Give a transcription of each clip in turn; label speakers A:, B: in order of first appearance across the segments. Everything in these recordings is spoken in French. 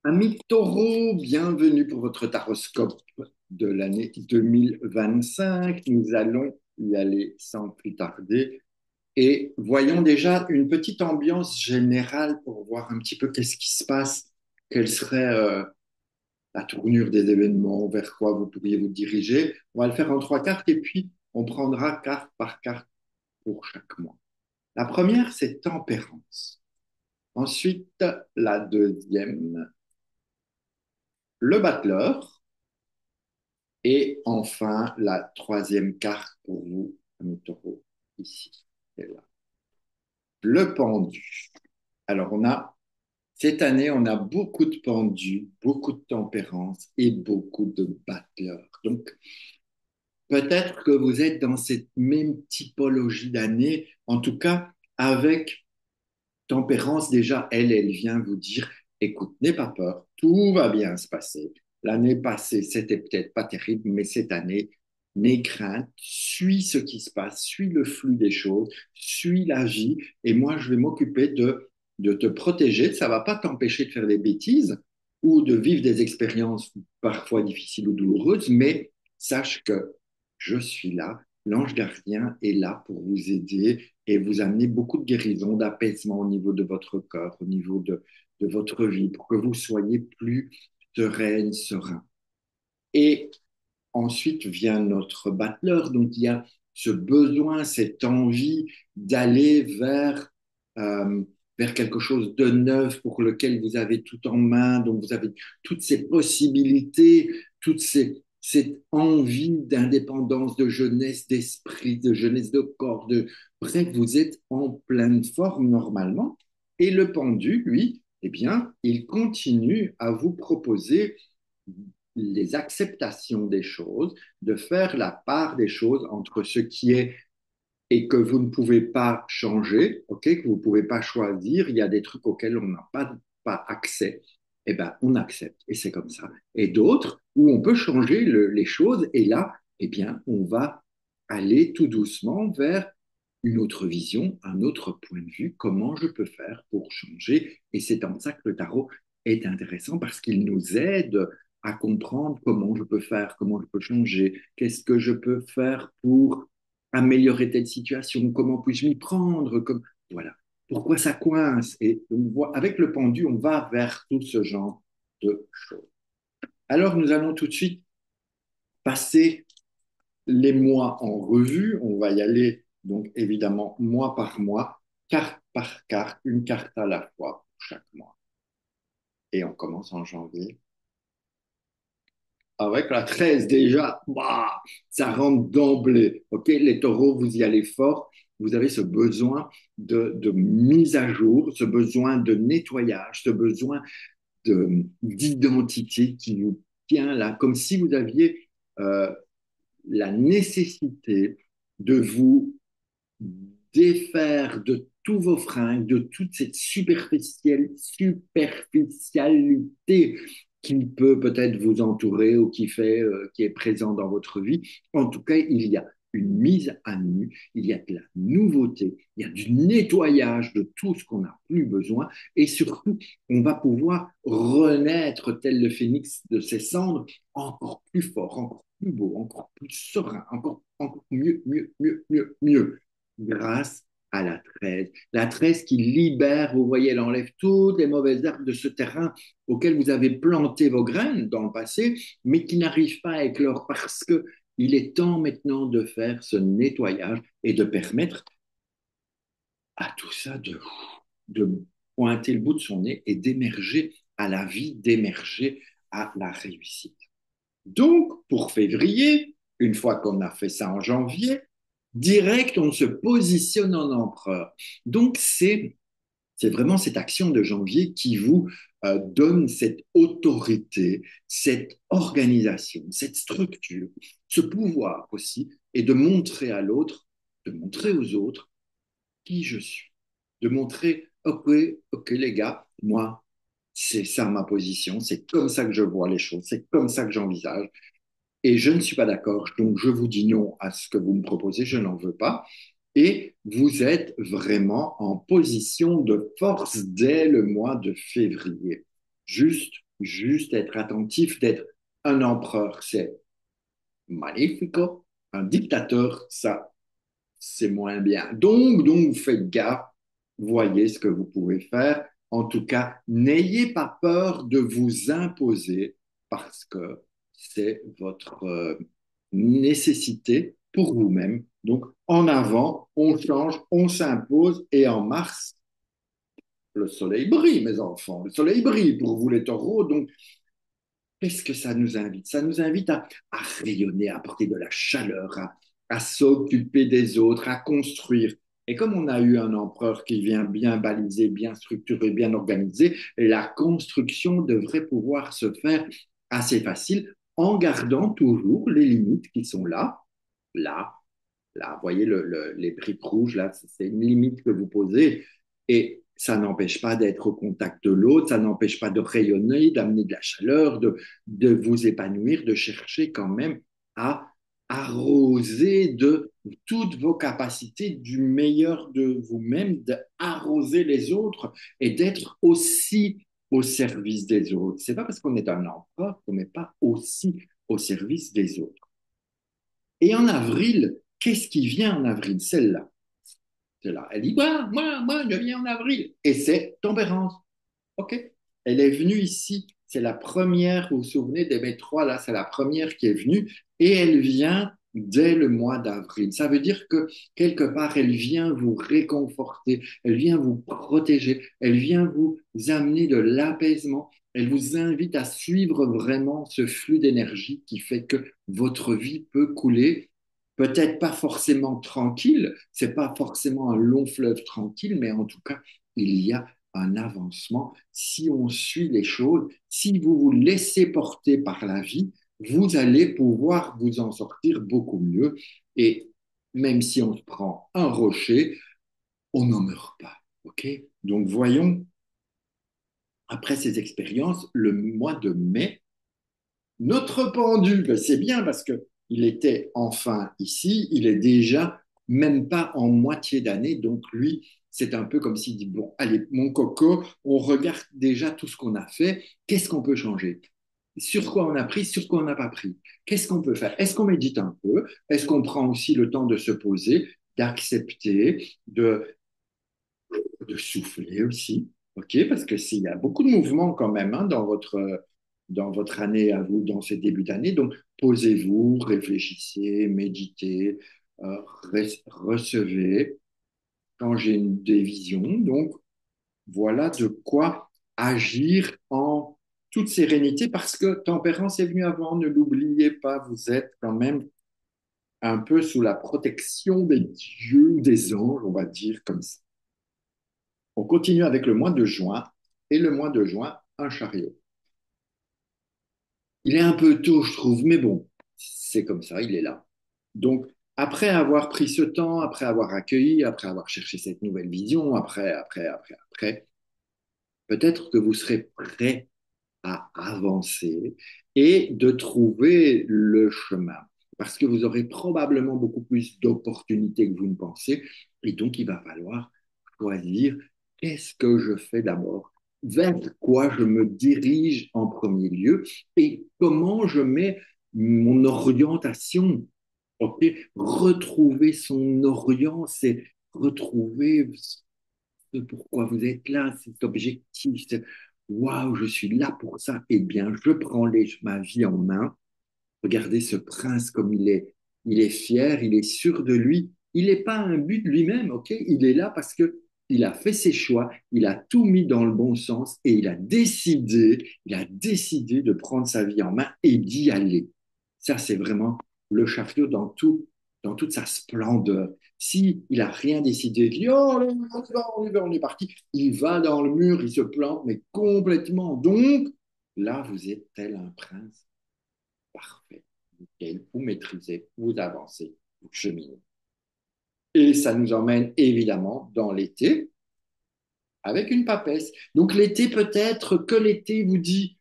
A: Amis taureaux, bienvenue pour votre taroscope de l'année 2025. Nous allons y aller sans plus tarder et voyons déjà une petite ambiance générale pour voir un petit peu qu'est-ce qui se passe, quelle serait la tournure des événements, vers quoi vous pourriez vous diriger. On va le faire en trois cartes et puis on prendra carte par carte pour chaque mois. La première, c'est tempérance. Ensuite, la deuxième, le battleur. Et enfin, la troisième carte pour vous, ami taureau, ici, et là. Le pendu. Alors, cette année, on a beaucoup de pendus, beaucoup de tempérance et beaucoup de battleurs. Donc, peut-être que vous êtes dans cette même typologie d'année, en tout cas, avec tempérance, déjà, elle vient vous dire, écoute, n'aie pas peur, tout va bien se passer. L'année passée, c'était peut-être pas terrible, mais cette année, n'aie crainte, suis ce qui se passe, suis le flux des choses, suis la vie, et moi, je vais m'occuper de te protéger. Ça va pas t'empêcher de faire des bêtises ou de vivre des expériences parfois difficiles ou douloureuses, mais sache que je suis là, l'ange gardien est là pour vous aider et vous amener beaucoup de guérison, d'apaisement au niveau de votre corps, au niveau de votre vie, pour que vous soyez plus sereine, serein. Et ensuite vient notre battleur, donc il y a ce besoin, cette envie d'aller euh, vers quelque chose de neuf pour lequel vous avez tout en main, donc vous avez toutes ces possibilités, cette envie d'indépendance, de jeunesse d'esprit, de jeunesse de corps, bref, vous êtes en pleine forme normalement. Et le pendu, lui, eh bien, il continue à vous proposer les acceptations des choses, de faire la part des choses entre ce qui est et que vous ne pouvez pas changer, ok, que vous ne pouvez pas choisir, il y a des trucs auxquels on n'a pas accès, eh ben, on accepte et c'est comme ça. Et d'autres où on peut changer les choses et là, eh bien, on va aller tout doucement vers une autre vision, un autre point de vue, comment je peux faire pour changer. Et c'est en ça que le tarot est intéressant parce qu'il nous aide à comprendre comment je peux faire, comment je peux changer, qu'est-ce que je peux faire pour améliorer telle situation, comment puis-je m'y prendre, comme voilà, pourquoi ça coince. Et avec le pendu, on va vers tout ce genre de choses. Alors, nous allons tout de suite passer les mois en revue. On va y aller, donc évidemment, mois par mois, carte par carte, une carte à la fois pour chaque mois. Et on commence en janvier. Avec la 13 déjà, bah, ça rentre d'emblée. Ok, les taureaux, vous y allez fort. Vous avez ce besoin de mise à jour, ce besoin de nettoyage, ce besoin d'identité qui vous tient là, comme si vous aviez la nécessité de vous défaire de tous vos fringues, de toute cette superficialité qui peut peut-être vous entourer ou qui est présent dans votre vie. En tout cas, il y a une mise à nu, il y a de la nouveauté, il y a du nettoyage de tout ce qu'on n'a plus besoin et surtout, on va pouvoir renaître tel le phénix de ses cendres encore plus fort, encore plus beau, encore plus serein, encore mieux, mieux, mieux, mieux, mieux grâce à la 13. La 13 qui libère, vous voyez, elle enlève toutes les mauvaises herbes de ce terrain auquel vous avez planté vos graines dans le passé, mais qui n'arrivent pas à éclore parce que il est temps maintenant de faire ce nettoyage et de permettre à tout ça de pointer le bout de son nez et d'émerger à la vie, d'émerger à la réussite. Donc, pour février, une fois qu'on a fait ça en janvier, direct, on se positionne en empereur. Donc, c'est vraiment cette action de janvier qui vous donne cette autorité, cette organisation, cette structure, ce pouvoir aussi, et de montrer à l'autre, de montrer aux autres qui je suis, de montrer, ok, ok les gars, moi, c'est ça ma position, c'est comme ça que je vois les choses, c'est comme ça que j'envisage, et je ne suis pas d'accord, donc je vous dis non à ce que vous me proposez, je n'en veux pas. Et vous êtes vraiment en position de force dès le mois de février. Juste, juste être attentif, d'être un empereur, c'est magnifico. Un dictateur, ça, c'est moins bien. Donc, faites gaffe, voyez ce que vous pouvez faire. En tout cas, n'ayez pas peur de vous imposer parce que c'est votre nécessité pour vous-même. Donc, en avant, on change, on s'impose et en mars, le soleil brille, mes enfants. Le soleil brille pour vous, les taureaux. Donc, qu'est-ce que ça nous invite? Ça nous invite à rayonner, à apporter de la chaleur, à s'occuper des autres, à construire. Et comme on a eu un empereur qui vient bien baliser, bien structurer, bien organiser, la construction devrait pouvoir se faire assez facile en gardant toujours les limites qui sont là, là, là. Vous voyez les briques rouges, là, c'est une limite que vous posez. Et ça n'empêche pas d'être au contact de l'autre, ça n'empêche pas de rayonner, d'amener de la chaleur, de vous épanouir, de chercher quand même à arroser de toutes vos capacités, du meilleur de vous-même, d'arroser les autres et d'être aussi au service des autres. C'est pas parce qu'on est un empereur qu'on n'est pas aussi au service des autres. Et en avril, qu'est-ce qui vient en avril? Celle-là. Celle-là. Elle dit, moi, je viens en avril. Et c'est tempérance. OK? Elle est venue ici. C'est la première, vous vous souvenez des mes trois, là, c'est la première qui est venue. Et elle vient dès le mois d'avril. Ça veut dire que quelque part, elle vient vous réconforter, elle vient vous protéger, elle vient vous amener de l'apaisement. Elle vous invite à suivre vraiment ce flux d'énergie qui fait que votre vie peut couler. Peut-être pas forcément tranquille, c'est pas forcément un long fleuve tranquille, mais en tout cas, il y a un avancement. Si on suit les choses, si vous vous laissez porter par la vie, vous allez pouvoir vous en sortir beaucoup mieux. Et même si on se prend un rocher, on n'en meurt pas. OK? Donc voyons, après ces expériences, le mois de mai, notre pendu, ben c'est bien parce que il était enfin ici, il est déjà même pas en moitié d'année, donc lui, c'est un peu comme s'il dit, bon, allez, mon coco, on regarde déjà tout ce qu'on a fait, qu'est-ce qu'on peut changer? Sur quoi on a pris, sur quoi on n'a pas pris? Qu'est-ce qu'on peut faire? Est-ce qu'on médite un peu? Est-ce qu'on prend aussi le temps de se poser, d'accepter, de souffler aussi? OK? Parce que s'il y a beaucoup de mouvements quand même hein, dans votre année à vous, dans ces débuts d'année. Donc, posez-vous, réfléchissez, méditez, recevez, changez des visions. Donc, voilà de quoi agir en toute sérénité parce que tempérance est venue avant, ne l'oubliez pas, vous êtes quand même un peu sous la protection des dieux ou des anges, on va dire comme ça. On continue avec le mois de juin et le mois de juin, un chariot. Il est un peu tôt, je trouve, mais bon, c'est comme ça, il est là. Donc, après avoir pris ce temps, après avoir accueilli, après avoir cherché cette nouvelle vision, après, peut-être que vous serez prêt à avancer et de trouver le chemin. Parce que vous aurez probablement beaucoup plus d'opportunités que vous ne pensez. Et donc, il va falloir choisir qu'est-ce que je fais d'abord, vers quoi je me dirige en premier lieu et comment je mets mon orientation. Ok, retrouver son orient, c'est retrouver pourquoi vous êtes là, cet objectif, waouh, je suis là pour ça, eh bien, je prends ma vie en main. Regardez ce prince comme il est fier, il est sûr de lui. Il n'est pas un but de lui-même, ok? Il est là parce que il a fait ses choix, il a tout mis dans le bon sens et il a décidé de prendre sa vie en main et d'y aller. Ça, c'est vraiment le chariot dans toute sa splendeur. Si il a rien décidé, il dit oh là, on est parti, il va dans le mur, il se plante, mais complètement. Donc là, vous êtes tel un prince parfait, nickel. Vous maîtrisez, vous avancez, vous cheminez. Et ça nous emmène évidemment dans l'été avec une papesse. Donc l'été, peut-être que l'été vous dit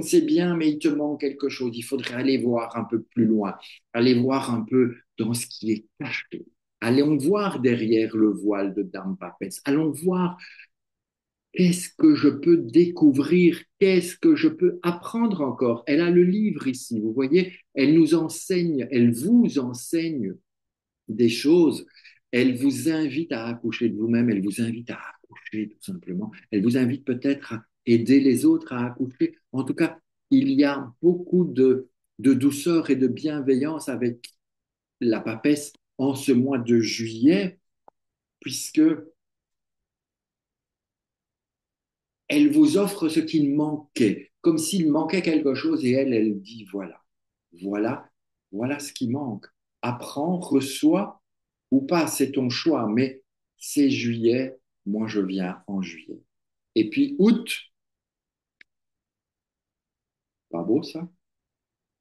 A: c'est bien, mais il te manque quelque chose. Il faudrait aller voir un peu plus loin, aller voir un peu dans ce qui est caché. Allons voir derrière le voile de Dame Papesse. Allons voir Qu'est-ce que je peux découvrir? Qu'est-ce que je peux apprendre encore? Elle a le livre ici, vous voyez, elle nous enseigne, elle vous enseigne des choses. Elle vous invite à accoucher de vous-même, elle vous invite à accoucher tout simplement. Elle vous invite peut-être à aider les autres à accoucher. En tout cas, il y a beaucoup de douceur et de bienveillance avec la papesse en ce mois de juillet, puisque elle vous offre ce qu'il manquait, comme s'il manquait quelque chose, et elle dit, voilà, voilà, voilà ce qui manque. Apprends, reçois ou pas, c'est ton choix, mais c'est juillet, moi je viens en juillet. Et puis août, pas beau ça?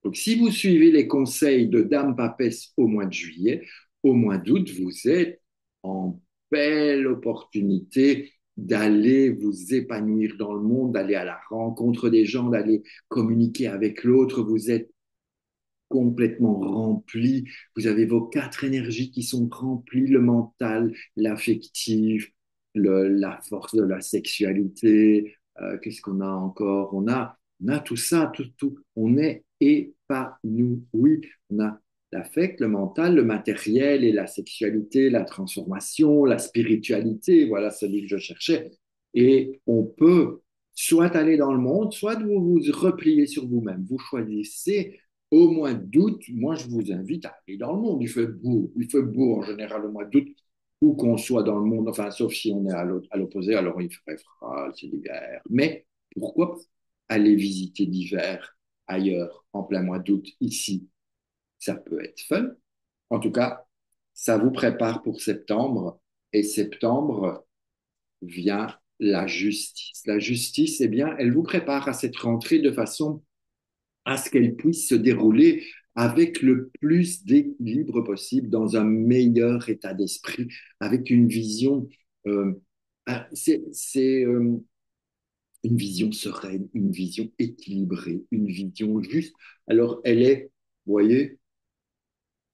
A: Donc si vous suivez les conseils de Dame Papesse au mois de juillet, au mois d'août, vous êtes en belle opportunité d'aller vous épanouir dans le monde, d'aller à la rencontre des gens, d'aller communiquer avec l'autre. Vous êtes complètement rempli. Vous avez vos quatre énergies qui sont remplies, le mental, l'affectif, la force de la sexualité. Qu'est-ce qu'on a encore? On a tout ça, tout. On est épanoui. On a l'affect, le mental, le matériel et la sexualité, la transformation, la spiritualité. Voilà celui que je cherchais. Et on peut soit aller dans le monde, soit vous vous replier sur vous-même. Vous choisissez au mois d'août, moi, je vous invite à aller dans le monde. Il fait beau. Il fait beau en général au mois d'août, où qu'on soit dans le monde. Enfin, sauf si on est à l'opposé, alors il ferait froid, c'est l'hiver. Mais pourquoi aller visiter l'hiver ailleurs, en plein mois d'août, ici? Ça peut être fun. En tout cas, ça vous prépare pour septembre. Et septembre vient la justice. La justice, eh bien, elle vous prépare à cette rentrée de façon à ce qu'elle puisse se dérouler avec le plus d'équilibre possible, dans un meilleur état d'esprit, avec une vision, euh, c'est une vision sereine, une vision équilibrée, une vision juste. Alors, elle est, vous voyez,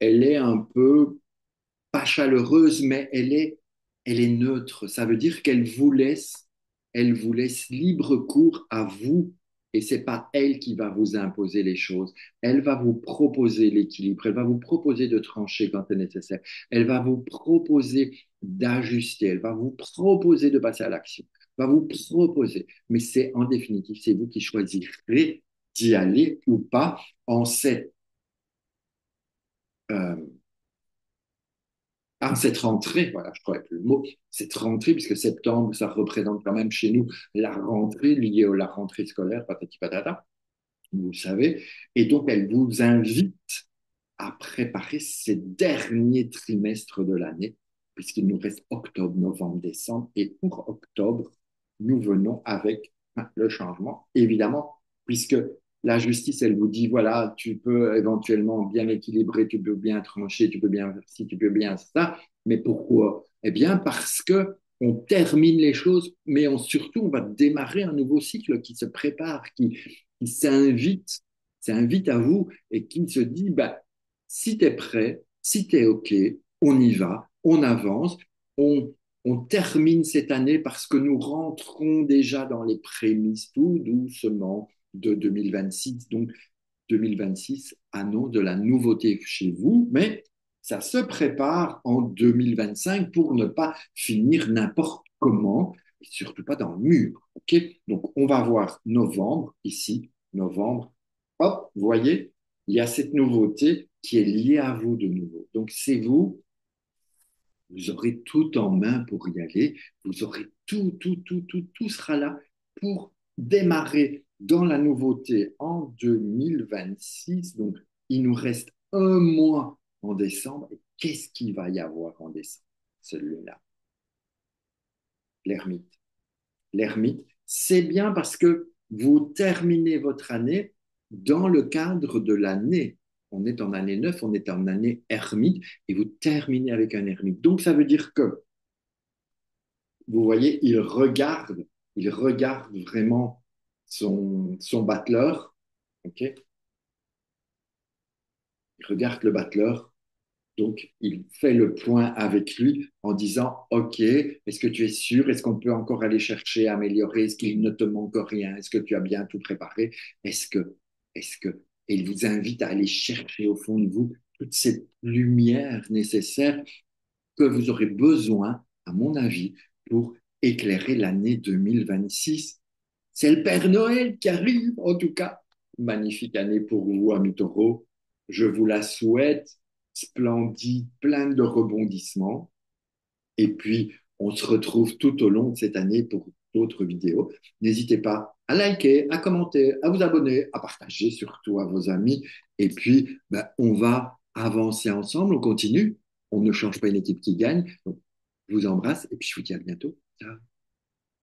A: elle est un peu pas chaleureuse, mais elle est neutre. Ça veut dire elle vous laisse libre cours à vous. Et c'est pas elle qui va vous imposer les choses. Elle va vous proposer l'équilibre. Elle va vous proposer de trancher quand c'est nécessaire. Elle va vous proposer d'ajuster. Elle va vous proposer de passer à l'action. Elle va vous proposer. Mais c'est en définitive, c'est vous qui choisirez d'y aller ou pas en cette euh, cette rentrée, voilà, je ne trouvais plus le mot, cette rentrée, puisque septembre, ça représente quand même chez nous la rentrée liée à la rentrée scolaire, patati patata, vous le savez. Et donc, elle vous invite à préparer ces derniers trimestres de l'année, puisqu'il nous reste octobre, novembre, décembre. Et pour octobre, nous venons avec le changement, évidemment, puisque la justice, elle vous dit, voilà, tu peux éventuellement bien équilibrer, tu peux bien trancher, tu peux bien ci, tu peux bien ça. Mais pourquoi? Eh bien, parce que on termine les choses, mais surtout, on va démarrer un nouveau cycle qui se prépare, qui s'invite à vous et qui se dit, bah, si tu es prêt, si tu es OK, on y va, on avance, on, on termine cette année parce que nous rentrons déjà dans les prémices tout doucement de 2026. Donc, 2026 annonce de la nouveauté chez vous, mais ça se prépare en 2025 pour ne pas finir n'importe comment, et surtout pas dans le mur. OK? Donc, on va voir novembre ici, novembre. Hop, vous voyez, il y a cette nouveauté qui est liée à vous de nouveau. Donc, c'est vous, vous aurez tout en main pour y aller, vous aurez tout sera là pour démarrer dans la nouveauté en 2026. Donc, il nous reste un mois en décembre. Et qu'est-ce qu'il va y avoir en décembre? Celui-là, l'ermite. L'ermite, c'est bien parce que vous terminez votre année dans le cadre de l'année. On est en année 9, on est en année ermite, et vous terminez avec un ermite. Donc, ça veut dire que, vous voyez, il regarde vraiment son battleur, ok? Il regarde le battleur Donc, il fait le point avec lui en disant, OK, est-ce que tu es sûr? Est-ce qu'on peut encore aller chercher, améliorer? Est-ce qu'il ne te manque rien? Est-ce que tu as bien tout préparé? Est-ce que, est-ce que, et il vous invite à aller chercher au fond de vous toute cette lumière nécessaire que vous aurez besoin, à mon avis, pour éclairer l'année 2026. C'est le Père Noël qui arrive, en tout cas. Magnifique année pour vous, amis taureaux. Je vous la souhaite splendide, pleine de rebondissements. Et puis, on se retrouve tout au long de cette année pour d'autres vidéos. N'hésitez pas à liker, à commenter, à vous abonner, à partager surtout à vos amis. Et puis, ben, on va avancer ensemble, on continue. On ne change pas une équipe qui gagne. Donc, je vous embrasse et puis je vous dis à bientôt. Ciao.